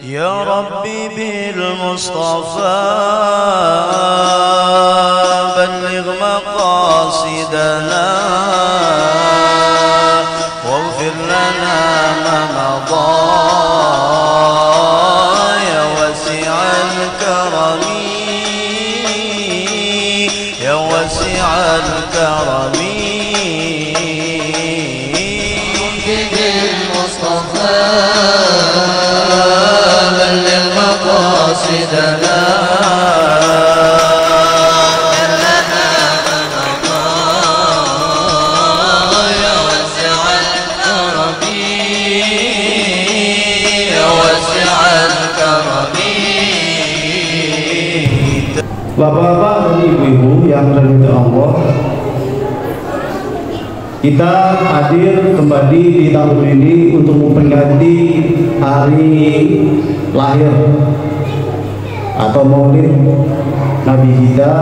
يا ربي بالمصطفى بلغ مقاصدنا واغفر لنا ما مضى يا واسع الكرم يا واسع الكرم بالمصطفى بلغ مقاصدنا Bapak-bapak dan ibu-ibu yang dirahmati Allah, kita hadir kembali di tahun ini untuk memperingati hari lahir atau maulid Nabi kita,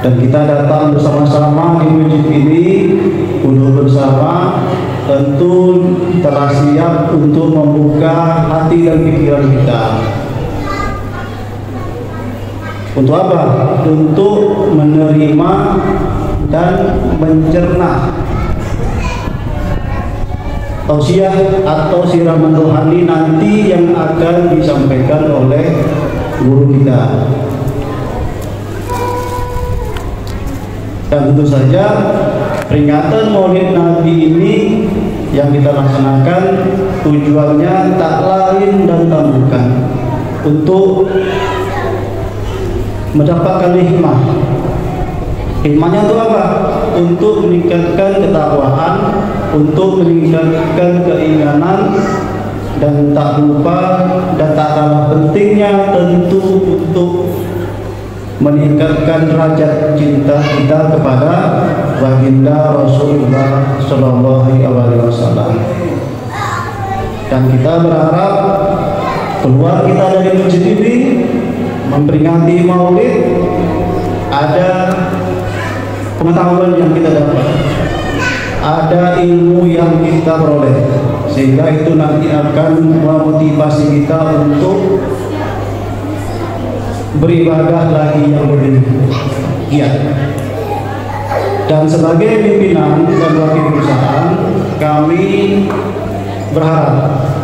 dan kita datang bersama-sama di masjid ini duduk bersama, tentu telah siap untuk membuka hati dan pikiran kita. Untuk apa? Untuk menerima dan mencerna tausiah atau siraman rohani nanti yang akan disampaikan oleh guru kita. Dan tentu saja peringatan Maulid Nabi ini yang kita laksanakan tujuannya tak lain dan tak bukan untuk mendapatkan hikmah. Hikmahnya untuk apa? Untuk meningkatkan ketakwaan, untuk meningkatkan keimanan, dan tak lupa dan tak kalah pentingnya tentu untuk meningkatkan derajat cinta kita kepada baginda Rasulullah Shallallahu Alaihi Wasallam. Dan kita berharap keluar kita dari masjid ini memperingati Maulid, ada pengetahuan yang kita dapat, ada ilmu yang kita peroleh, sehingga itu nanti akan memotivasi kita untuk beribadah lagi yang lebih giat. Dan sebagai pimpinan dan wakil perusahaan, kami berharap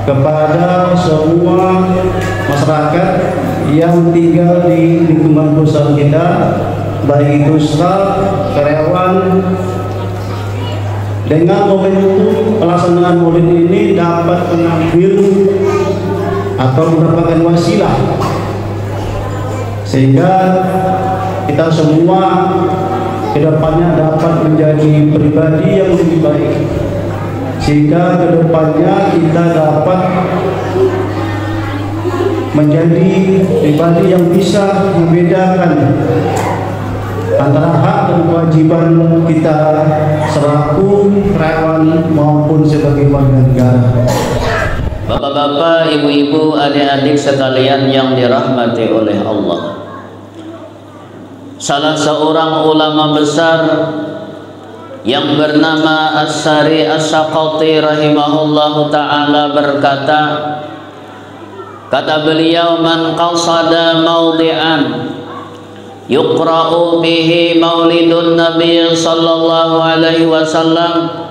kepada semua masyarakat yang tinggal di lingkungan perusahaan kita, baik itu staf, karyawan, dengan momentum pelaksanaan Maulid ini dapat mengambil atau mendapatkan wasilah, sehingga kita semua kedepannya dapat menjadi pribadi yang lebih baik, sehingga kedepannya kita dapat menjadi pribadi yang bisa membedakan antara hak dan kewajiban kita selaku karyawan maupun sebagai warga negara. Bapak-bapak, ibu-ibu, adik-adik sekalian yang dirahmati oleh Allah, salah seorang ulama besar yang bernama As-Sari As-Saqati rahimahullahu ta'ala berkata, kata beliau, man qasada mawdi'an yuqra'u bihi maulidun nabi sallallahu alaihi wasallam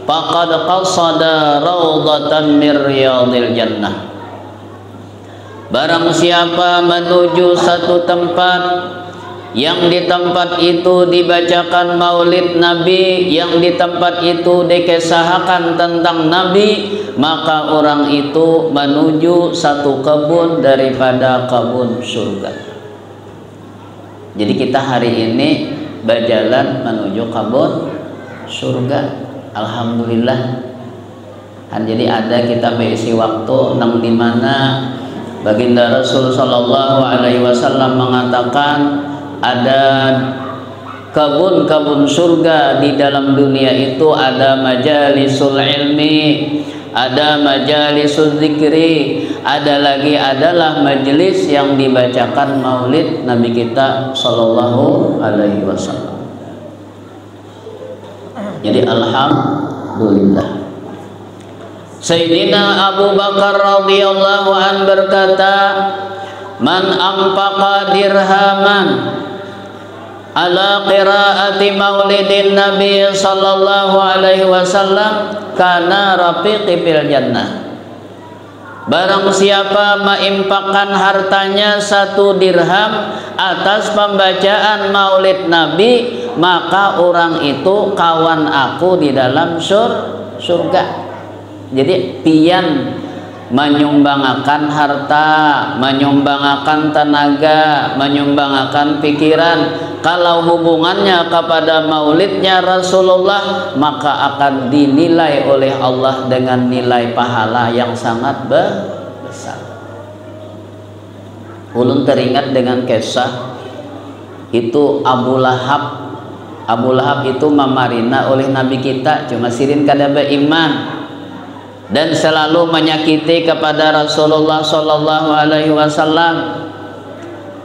faqad qasada rawdatan min riyadil jannah. Barang siapa menuju satu tempat yang di tempat itu dibacakan maulid Nabi, yang di tempat itu dikisahkan tentang Nabi, maka orang itu menuju satu kebun daripada kebun surga. Jadi kita hari ini berjalan menuju kebun surga. Alhamdulillah. Jadi ada kita mengisi waktu nang di mana baginda Rasul sallallahu alaihi wasallam mengatakan ada kebun-kebun surga di dalam dunia itu, ada majalisul ilmi, ada majalisul zikri, ada lagi adalah majelis yang dibacakan maulid Nabi kita sallallahu alaihi wasallam. Jadi alhamdulillah. Sayyidina Abu Bakar radhiyallahu an berkata, man anfaqa dirhaman ala qiraati maulidin Nabi sallallahu alaihi wasallam kana rafiqi fil jannah. Barang siapa menginfakkan hartanya 1 dirham atas pembacaan maulid Nabi, maka orang itu kawan aku di dalam surga. Jadi pian menyumbangkan harta, menyumbangkan tenaga, menyumbangkan pikiran, kalau hubungannya kepada maulidnya Rasulullah, maka akan dinilai oleh Allah dengan nilai pahala yang sangat besar. Ulun teringat dengan kisah itu Abu Lahab. Abu Lahab itu memarina oleh Nabi kita, cuma sirin kada beriman dan selalu menyakiti kepada Rasulullah Sallallahu Alaihi Wasallam.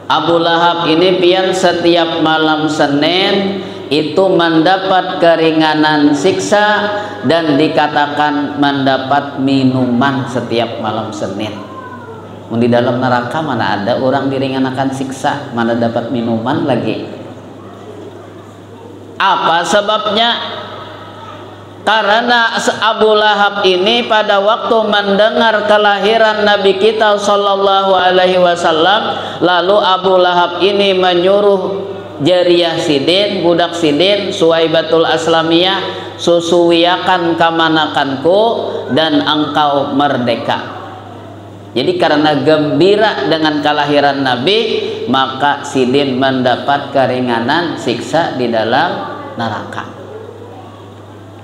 Abu Lahab ini pian setiap malam Senin itu mendapat keringanan siksa dan dikatakan mendapat minuman setiap malam Senin. Di dalam neraka mana ada orang diringankan siksa, mana dapat minuman lagi. Apa sebabnya? Karena Abu Lahab ini pada waktu mendengar kelahiran Nabi kita Sallallahu Alaihi Wasallam, lalu Abu Lahab ini menyuruh Jariyah Sidin, budak Sidin, Suwaibatul Aslamiyah, susuwiakan kamanakanku dan engkau merdeka. Jadi karena gembira dengan kelahiran Nabi, maka Sidin mendapat keringanan siksa di dalam neraka.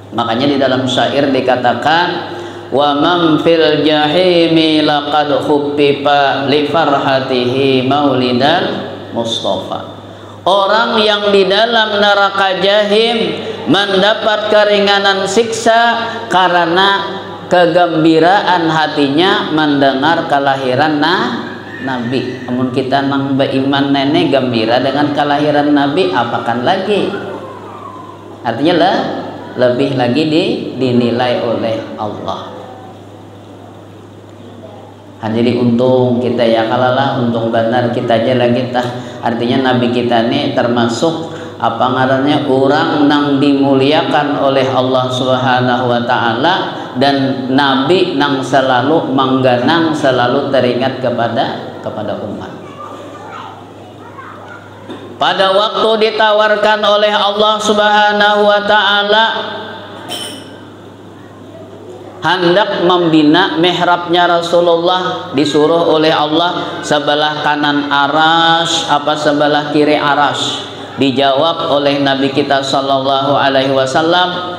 Makanya di dalam syair dikatakan, wa man fil jahimi laqad khuffifa li farhatihi maulidan Mustafa. Orang yang di dalam neraka jahim mendapat keringanan siksa karena kegembiraan hatinya mendengar kelahiran Nabi. Namun kita nang beriman nenek gembira dengan kelahiran Nabi, apakan lagi? Artinya lah lebih lagi dinilai oleh Allah. Jadi untung kita ya kalalah, untung benar kita aja lagi tah. Artinya Nabi kita ini termasuk apa ngarannya orang nang dimuliakan oleh Allah Subhanahu wa taala, dan Nabi nang selalu mengganang, selalu teringat kepada umat. Pada waktu ditawarkan oleh Allah Subhanahu wa taala hendak membina mihrabnya Rasulullah, disuruh oleh Allah sebelah kanan aras apa sebelah kiri aras. Dijawab oleh Nabi kita Sallallahu Alaihi Wasallam,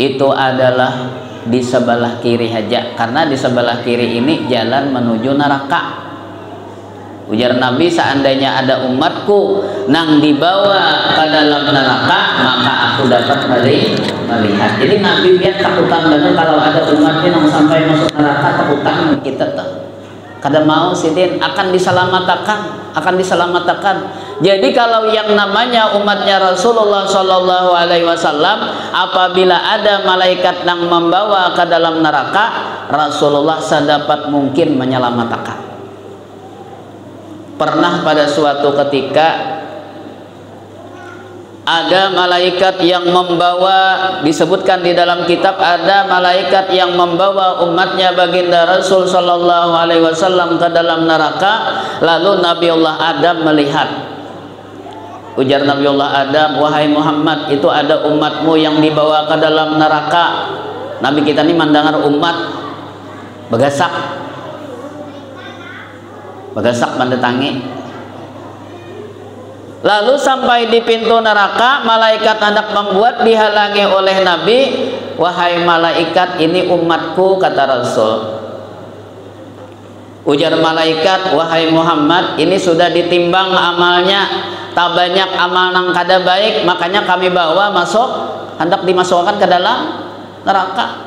itu adalah di sebelah kiri saja, karena di sebelah kiri ini jalan menuju neraka. Ujar Nabi, seandainya ada umatku nang dibawa ke dalam neraka, maka aku dapat melihat. Jadi Nabi biar takutan banget kalau ada umatnya yang sampai masuk neraka, takutan kita tuh. Kada mau sidin akan diselamatkan. Jadi kalau yang namanya umatnya Rasulullah Sallallahu Alaihi Wasallam, apabila ada malaikat yang membawa ke dalam neraka, Rasulullah sedapat mungkin menyelamatkan. Pernah pada suatu ketika ada malaikat yang membawa, disebutkan di dalam kitab, ada malaikat yang membawa umatnya baginda Rasul Sallallahu Alaihi Wasallam ke dalam neraka. Lalu Nabiullah Adam melihat. Ujar Nabiullah Adam, wahai Muhammad, itu ada umatmu yang dibawa ke dalam neraka. Nabi kita ini mendengar umat begasak mendatangi. Lalu sampai di pintu neraka, malaikat hendak membuat dihalangi oleh Nabi. Wahai malaikat, ini umatku, kata Rasul. Ujar malaikat, wahai Muhammad, ini sudah ditimbang amalnya, tak banyak amal nang kada baik, makanya kami bawa masuk, hendak dimasukkan ke dalam neraka.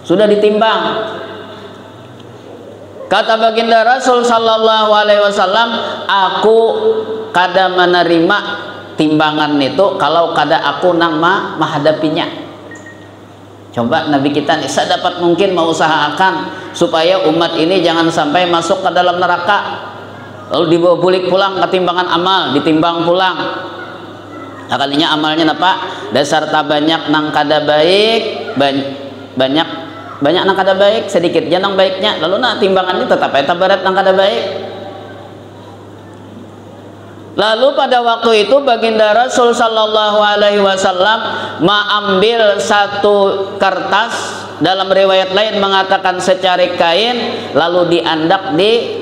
Sudah ditimbang. Kata baginda Rasul Sallallahu Alaihi Wasallam, aku kada menerima timbangan itu kalau kada aku nang menghadapinya. Coba Nabi kita nih sedapat mungkin mengusahakan supaya umat ini jangan sampai masuk ke dalam neraka, lalu dibawa bulik pulang ketimbangan amal, ditimbang pulang. Nah, kalinya amalnya apa? Dasar tak banyak nang kada baik, banyak nang kada baik, sedikit janang baiknya, lalu nah timbangannya tetap eta berat nang kada baik. Lalu pada waktu itu baginda Rasul sallallahu alaihi wasallam mengambil satu kertas, dalam riwayat lain mengatakan secarik kain, lalu diandak di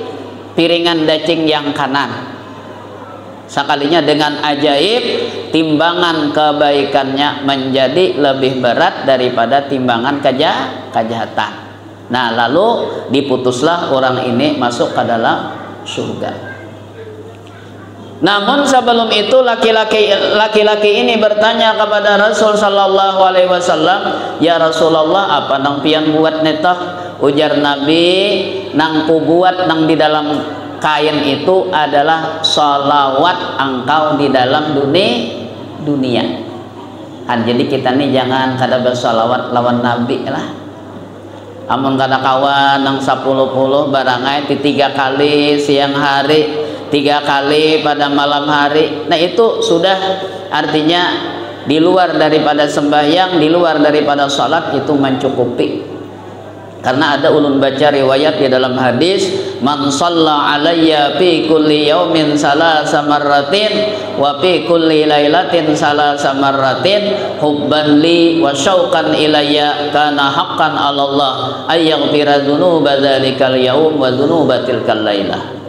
piringan daging yang kanan. Sekalinya dengan ajaib timbangan kebaikannya menjadi lebih berat daripada timbangan kejahatan. Nah, lalu diputuslah orang ini masuk ke dalam surga. Namun sebelum itu laki-laki ini bertanya kepada Rasul sallallahu alaihi wasallam, "Ya Rasulullah, apa nang pian buat netah?" Ujar Nabi, "Nang ku buat nang di dalam kain itu adalah sholawat engkau di dalam dunia." Kan jadi kita nih jangan kada bersolawat lawan Nabi lah. Amun kada kawan nang 10 barangai di 3 kali siang hari, 3 kali pada malam hari. Nah itu sudah artinya di luar daripada sembahyang, di luar daripada sholat itu mencukupi. Karena ada ulun baca riwayat di dalam hadis, "Man shalla alayya fi kulli yaumin salasa marratin wa fi kulli lailatin salasa marratin hubban li wa syauqan ilayya kana haqqan 'ala Allah ay yaghfira dzunuba dzalikal yaum wa dzunuba tilkal lailah."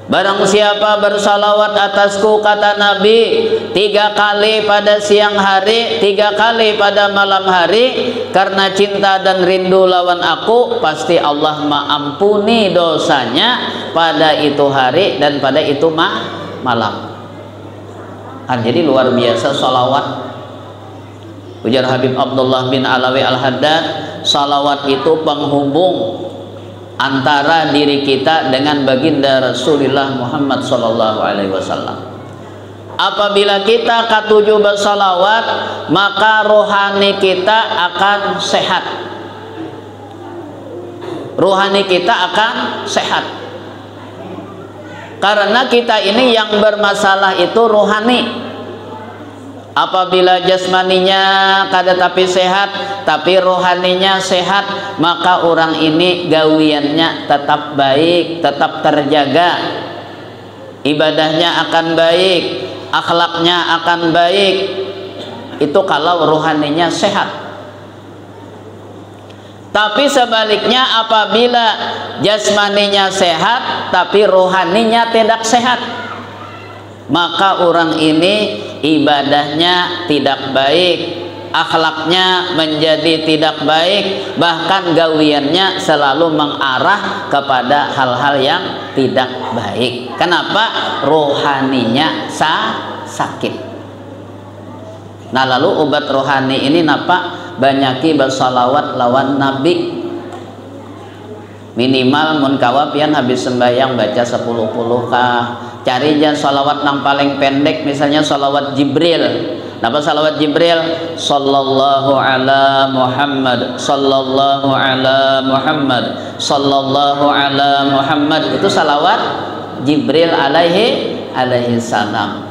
Barang siapa bersalawat atasku, kata Nabi, 3 kali pada siang hari, 3 kali pada malam hari, karena cinta dan rindu lawan aku, pasti Allah mengampuni dosanya pada itu hari dan pada itu malam. Jadi luar biasa salawat. Ujar Habib Abdullah bin Alawi Al-Haddad, salawat itu penghubung antara diri kita dengan baginda Rasulullah Muhammad sallallahu alaihi wasallam. Apabila kita katuju bersalawat, maka rohani kita akan sehat. Rohani kita akan sehat. Karena kita ini yang bermasalah itu rohani. Apabila jasmaninya kada tapi sehat, tapi rohaninya sehat, maka orang ini gawiannya tetap baik, tetap terjaga, ibadahnya akan baik, akhlaknya akan baik. Itu kalau rohaninya sehat. Tapi sebaliknya apabila jasmaninya sehat tapi rohaninya tidak sehat, maka orang ini ibadahnya tidak baik, akhlaknya menjadi tidak baik, bahkan gawiannya selalu mengarah kepada hal-hal yang tidak baik. Kenapa? Rohaninya sakit. Nah, lalu obat rohani ini napa? Banyaki bersalawat lawan Nabi. Minimal mun kawa pian habis sembahyang baca 10 kah. Cari jangan salawat yang paling pendek, misalnya salawat Jibril. Napa salawat Jibril? Sallallahu ala Muhammad, sallallahu ala Muhammad, sallallahu ala Muhammad. Itu salawat Jibril alaihi salam.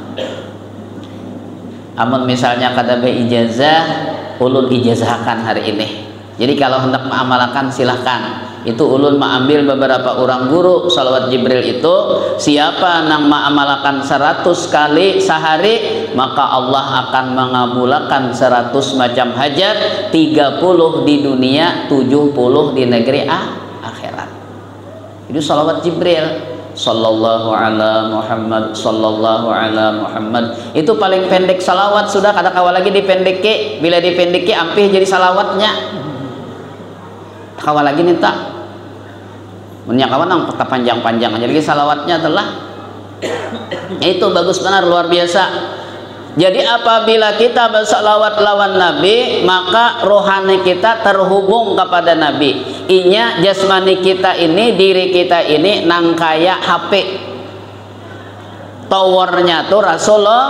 Amun misalnya kada be ijazah, ulun ijazahkan hari ini. Jadi kalau hendak mengamalkan silahkan. Itu ulun mengambil beberapa orang guru salawat Jibril itu, siapa nang mengamalkan 100 kali sehari, maka Allah akan mengabulkan 100 macam hajat, 30 di dunia, 70 di negeri akhirat. Itu salawat Jibril. Sallallahu ala Muhammad, sallallahu ala Muhammad. Itu paling pendek salawat, sudah kada kawa lagi dipendeki. Bila dipendeki ampih jadi salawatnya. Kawa lagi minta. Punya kawan yang panjang-panjang jadi salawatnya telah. Itu bagus benar, luar biasa. Jadi apabila kita bersalawat lawan Nabi, maka rohani kita terhubung kepada Nabi. Inya jasmani kita ini, diri kita ini nang kaya HP. Towernya tuh Rasulullah.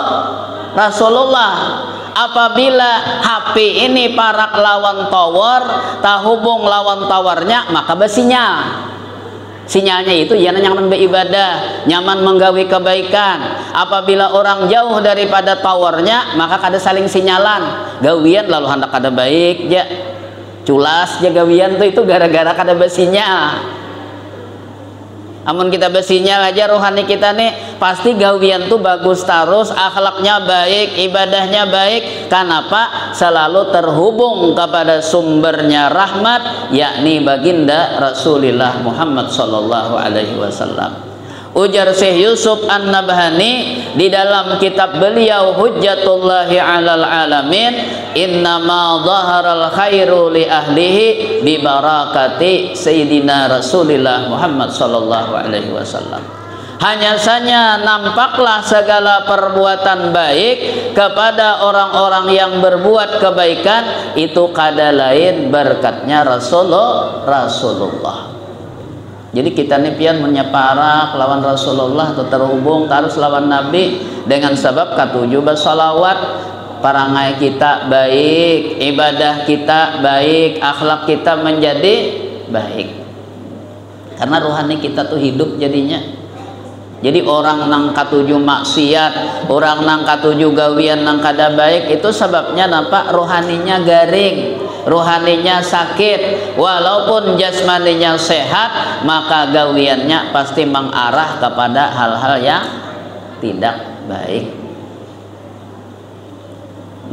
Apabila HP ini parak lawan tower, tahubung lawan towernya, maka besinyal. Sinyalnya itu ya nyaman beribadah, nyaman menggawi kebaikan. Apabila orang jauh daripada towernya, maka kada saling sinyalan. Gawian lalu hendak kada baik ya. Culas ya gawian tuh itu gara-gara kada besinyal. Amun kita besinyal aja rohani kita nih pasti gawian tuh bagus terus, akhlaknya baik, ibadahnya baik. Kenapa? Selalu terhubung kepada sumbernya rahmat, yakni baginda Rasulullah Muhammad sallallahu alaihi wasallam. Ujar Syekh Yusuf An-Nabhani di dalam kitab beliau Hujjatullahi 'alal alamin, innama dhaharal khairu li ahlihi bi barakati sayyidina Rasulillah Muhammad sallallahu alaihi wasallam. Hanya saja nampaklah segala perbuatan baik kepada orang-orang yang berbuat kebaikan itu kada lain berkatnya Rasulullah. Jadi kita nih pian menyeparak lawan Rasulullah atau terhubung terus lawan Nabi dengan sebab katujuh bersalawat, parangai kita baik, ibadah kita baik, akhlak kita menjadi baik. Karena rohani kita tuh hidup jadinya. Jadi orang nang katujuh maksiat, orang nang katujuh gawian nang kada baik itu sebabnya nampak rohaninya garing, rohaninya sakit. Walaupun jasmaninya sehat, maka gawiannya pasti mengarah kepada hal-hal yang tidak baik.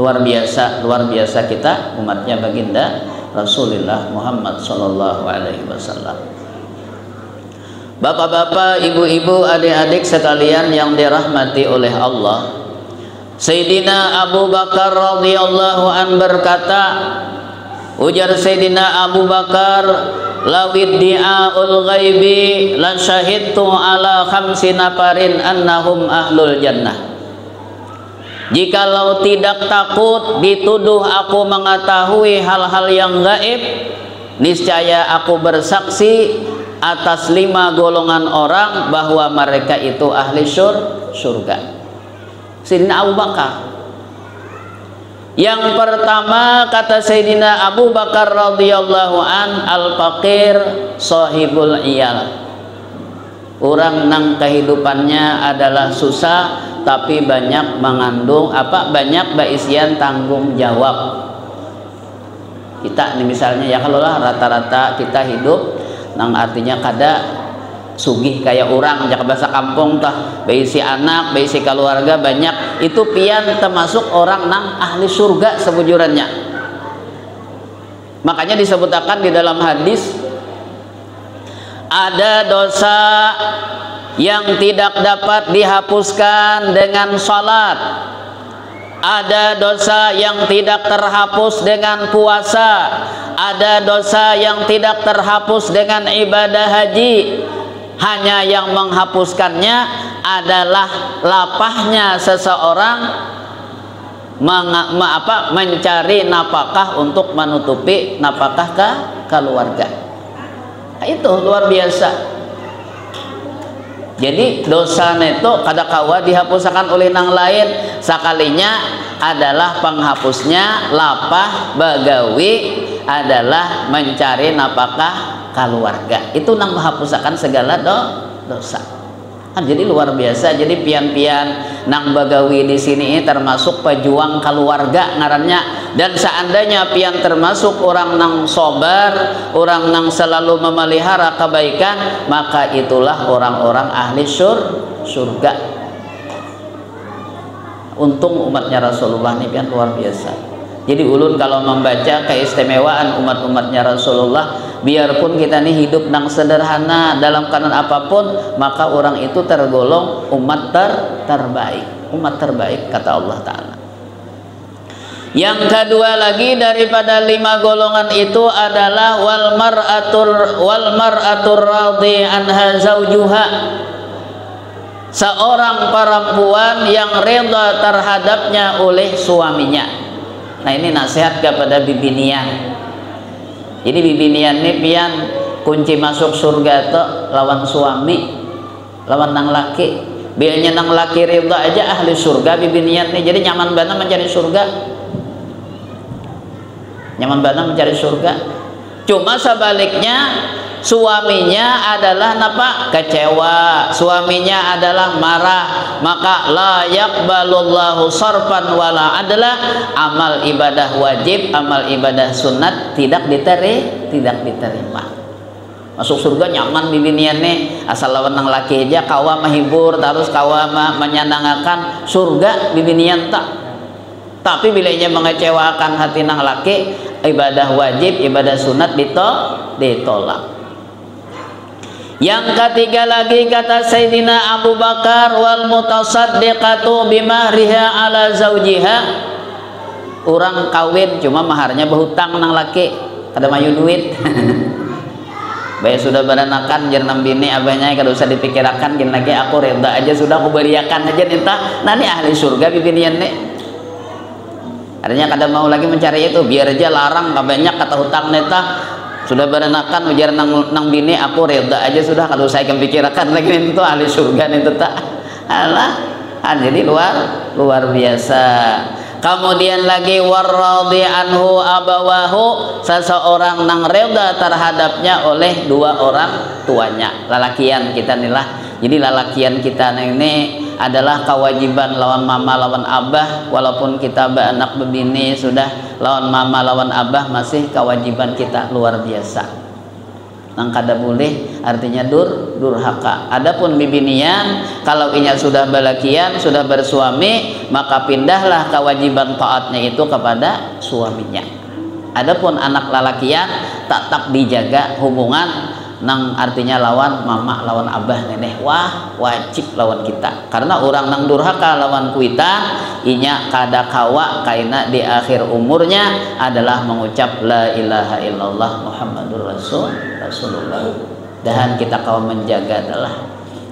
Luar biasa kita umatnya baginda Rasulullah Muhammad sallallahu alaihi wasallam. Bapak-bapak, ibu-ibu, adik-adik sekalian yang dirahmati oleh Allah, Sayyidina Abu Bakar radhiyallahu an berkata, ujar Sayyidina Abu Bakar, lawid di'aul ghaibi lan syahidtu ala khamsi nafarin annahum ahlul jannah. Jikalau tidak takut dituduh aku mengetahui hal-hal yang gaib, niscaya aku bersaksi atas 5 golongan orang bahwa mereka itu ahli surga. Sayyidina Abu Bakar. Yang pertama kata Sayyidina Abu Bakar radhiyallahu an, al-faqir sahibul iyal. Orang nang kehidupannya adalah susah tapi banyak mengandung banyak baisian tanggung jawab. Kita nih misalnya ya kalau lah rata-rata kita hidup nang artinya kada sugih kayak orang jak bahasa kampung tah beisi anak beisi keluarga banyak, itu pian termasuk orang nang ahli surga sebujurannya. Makanya disebutkan di dalam hadis, ada dosa yang tidak dapat dihapuskan dengan salat, ada dosa yang tidak terhapus dengan puasa, ada dosa yang tidak terhapus dengan ibadah haji. Hanya yang menghapuskannya adalah lapahnya seseorang mencari napakah untuk menutupi napakah keluarga. Itu luar biasa. Jadi dosa itu kada kawa dihapuskan oleh nang lain, sakalinya adalah penghapusnya lapah bagawi adalah mencari napakah keluarga. Itu nang menghapuskan segala dosa. Jadi luar biasa. Jadi pian-pian nang bagawi di sini termasuk pejuang keluarga ngarannya. Dan seandainya pian termasuk orang nang sobar, orang nang selalu memelihara kebaikan, maka itulah orang-orang ahli surga. Untung umatnya Rasulullah ini pian luar biasa. Jadi ulun kalau membaca keistimewaan umat-umatnya Rasulullah, biarpun kita nih hidup nang sederhana dalam keadaan apapun, maka orang itu tergolong umat terbaik, umat terbaik kata Allah Ta'ala. Yang kedua lagi daripada 5 golongan itu adalah wal mar'atur radhi anha zaujuha, seorang perempuan yang reda terhadapnya oleh suaminya. Nah ini nasihat kepada bibinian. Jadi bibinian ini pian kunci masuk surga itu lawan suami, lawan nang laki. Biarnya nang laki ridha aja ahli surga bibinian nih. Jadi nyaman banget mencari surga. nyaman banget mencari surga. Cuma sebaliknya suaminya adalah napa? Kecewa, suaminya adalah marah, maka la yaqbalullahu sarfan wala adla, amal ibadah wajib, amal ibadah sunat tidak diterima. Masuk surga nyaman bibiniannya, asal lawan nang laki aja kawa menghibur, terus kawa menyenangkan, surga bibinian tak. Tapi bila ia mengecewakan hati nang laki, ibadah wajib, ibadah sunat ditolak. Yang ketiga lagi kata Sayyidina Abu Bakar, wal mutasaddiqatu bimahriha ala zaujiha. Orang kawin cuma maharnya berhutang nang laki, kada mayu duit. Baik sudah beranakan jernam bini abahnya kada usah dipikirakan, gini lagi aku reda aja sudah aku beriakan aja nita. Nani ahli surga bibinian nih. Artinya kada mau lagi mencari itu, biar aja larang banyak kata hutang neta. Sudah beranakan ujar nang bini aku reda aja sudah, kalau saya kepikirakan lagi itu ahli surga itu tak. Alah, jadi luar biasa. Kemudian lagi warradhi anhu abawahu, seseorang nang reda terhadapnya oleh dua orang tuanya. Lalakian kita nilah. Jadi lalakian kita ini adalah kewajiban lawan mama lawan abah, walaupun kita anak bebini sudah lawan mama lawan abah masih kewajiban kita luar biasa. Nang kada boleh artinya durhaka. Adapun bibinian kalau inya sudah balakian, sudah bersuami, maka pindahlah kewajiban taatnya itu kepada suaminya. Adapun anak lalakian tak dijaga hubungan nang artinya lawan mama lawan abah nenek, wah wajib lawan kita, karena orang nang durhaka lawan kuita inya kada kawa kaina di akhir umurnya adalah mengucap la ilaha illallah Muhammadur Rasulullah, dan kita kawa menjaga adalah.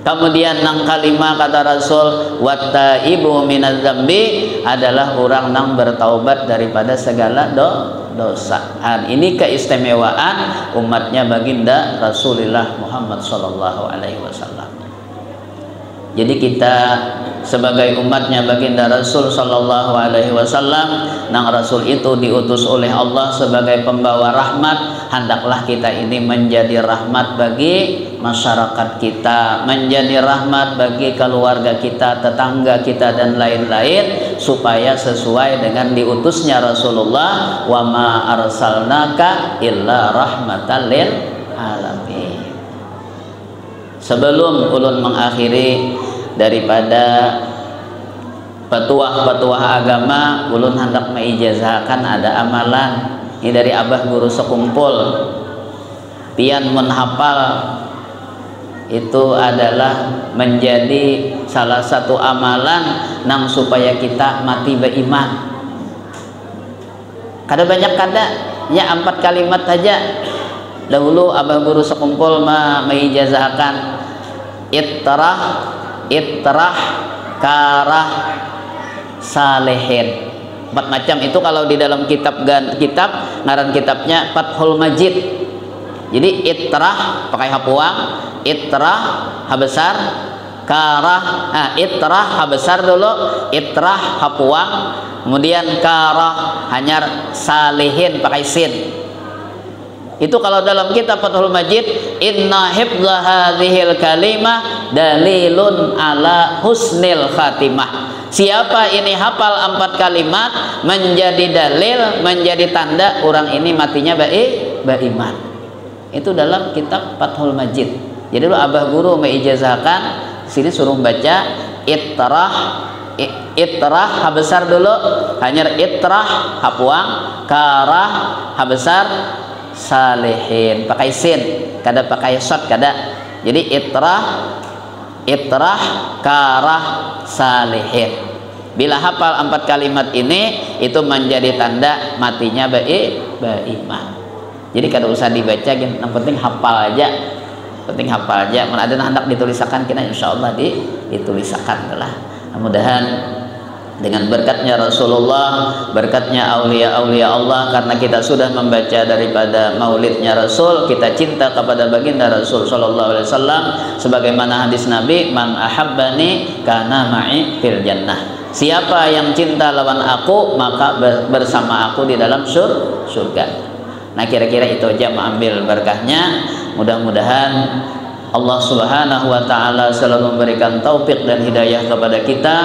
Kemudian nang kalimah kata Rasul wattaibu minaz zambi adalah orang nang bertaubat daripada segala dosa. Ini keistimewaan umatnya baginda Rasulullah Muhammad SAW. Jadi kita sebagai umatnya baginda Rasul SAW, nang Rasul itu diutus oleh Allah sebagai pembawa rahmat, hendaklah kita ini menjadi rahmat bagi masyarakat kita, menjadi rahmat bagi keluarga kita, tetangga kita dan lain-lain, supaya sesuai dengan diutusnya Rasulullah, wa ma arsalnaka illa rahmatan lil alamin. Sebelum ulun mengakhiri daripada petuah-petuah agama, ulun hendak meijazahkan ada amalan ini dari abah guru sekumpul. Pian menghafal itu adalah menjadi salah satu amalan nang supaya kita mati beriman. Kada banyak kada, ya 4 kalimat saja. Dahulu abah guru sekumpul meijazahkan ittarah karah salihin. 4 macam itu kalau di dalam kitab ngaran kitabnya Fathul Majid. Jadi ittarah pakai hapuang, ittarah habesar, karah ittarah habesar dulu, ittarah hapuang, kemudian karah hanyar salihin pakai sin. Itu kalau dalam kitab Fathul Majid, inna hifdza hadhil kalimah dalilun ala husnil khatimah. Siapa ini hafal 4 kalimat menjadi dalil, menjadi tanda orang ini matinya beriman. Itu dalam kitab Fathul Majid. Jadi lu abah guru meijazahkan sini suruh baca ittarah habesar dulu, hanyar ittarah hapuang, karah habesar, salihin pakai sin, kada pakai shot kada. Jadi ittarah karah salihin. Bila hafal 4 kalimat ini itu menjadi tanda matinya beriman. Jadi kada usah dibaca, yang penting hafal aja. Penting hafal aja. Mun ada hendak ditulisakan kita insyaallah ditulisakan lah. Mudah-mudahan dengan berkatnya Rasulullah, berkatnya aulia-aulia Allah, karena kita sudah membaca daripada maulidnya Rasul, kita cinta kepada baginda Rasul sallallahu alaihi wasallam, sebagaimana hadis Nabi, man ahabbani kana ma'i fil jannah. Siapa yang cinta lawan aku, maka bersama aku di dalam surga. Nah, kira-kira itu aja mengambil berkahnya. Mudah-mudahan Allah Subhanahu wa taala selalu memberikan taufik dan hidayah kepada kita,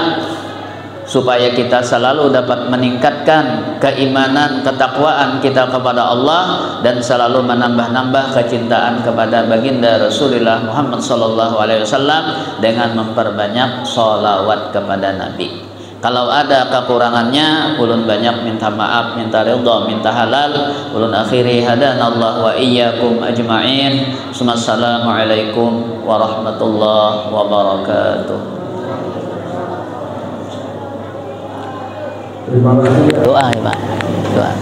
supaya kita selalu dapat meningkatkan keimanan, ketakwaan kita kepada Allah, dan selalu menambah-nambah kecintaan kepada baginda Rasulullah Muhammad SAW dengan memperbanyak sholawat kepada Nabi. Kalau ada kekurangannya, ulun banyak minta maaf, minta ridha, minta halal. Ulun akhiri hadanallah wa iyyakum ajma'in. Assalamualaikum warahmatullahi wabarakatuh. Terima kasih. Doa ya Pak. Doa.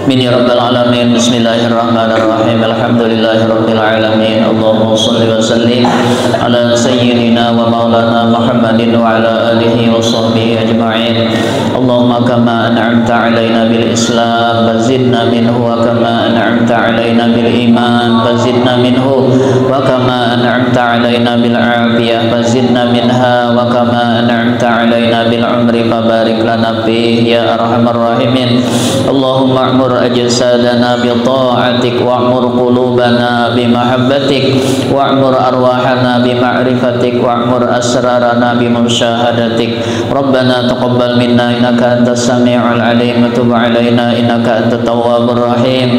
Amin ya rabbal alamin. Bismillahirrahmanirrahim. Alhamdulillahirabbil alamin. Allahumma shalli wa sallim ala sayyidina wa maulana Muhammadin wa ala alihi wa sahbihi ajma'in. Allahumma kama an'amta alaina bil Islam fazidna minhu, wa kama an'amta alaina bil iman fazidna minhu, wa kama an'amta alaina bil afiyah fazidna minha, wa kama an'amta alaina bil umri fabarik lana fihi ya arhamar rahimin. Allahumma a'mur أجسادنا بطاعتك وأعمر قلوبنا بمحبتك وأعمر أرواحنا بمعرفتك وأعمر أسرارنا بمشاهدتك. ربنا تقبل منا إنك أنت السميع العليم وتب علينا إنك أنت التواب الرحيم.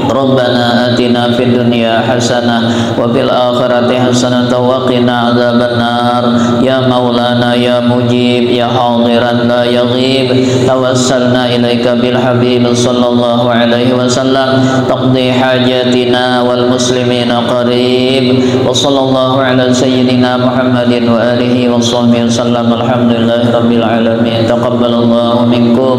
ربنا آتنا في الدنيا حسنة وفي الآخرة حسنة وقنا عذاب النار. يا مولانا يا مجيب يا حاضرا لا يغيب، توسلنا إليك بالحبيب صلى الله عليه وسلم تقضي حاجاتنا والمسلمين قريب. وصلى الله على سيدنا محمد وآله وصحبه وسلم. الحمد لله رب العالمين. تقبل الله منكم.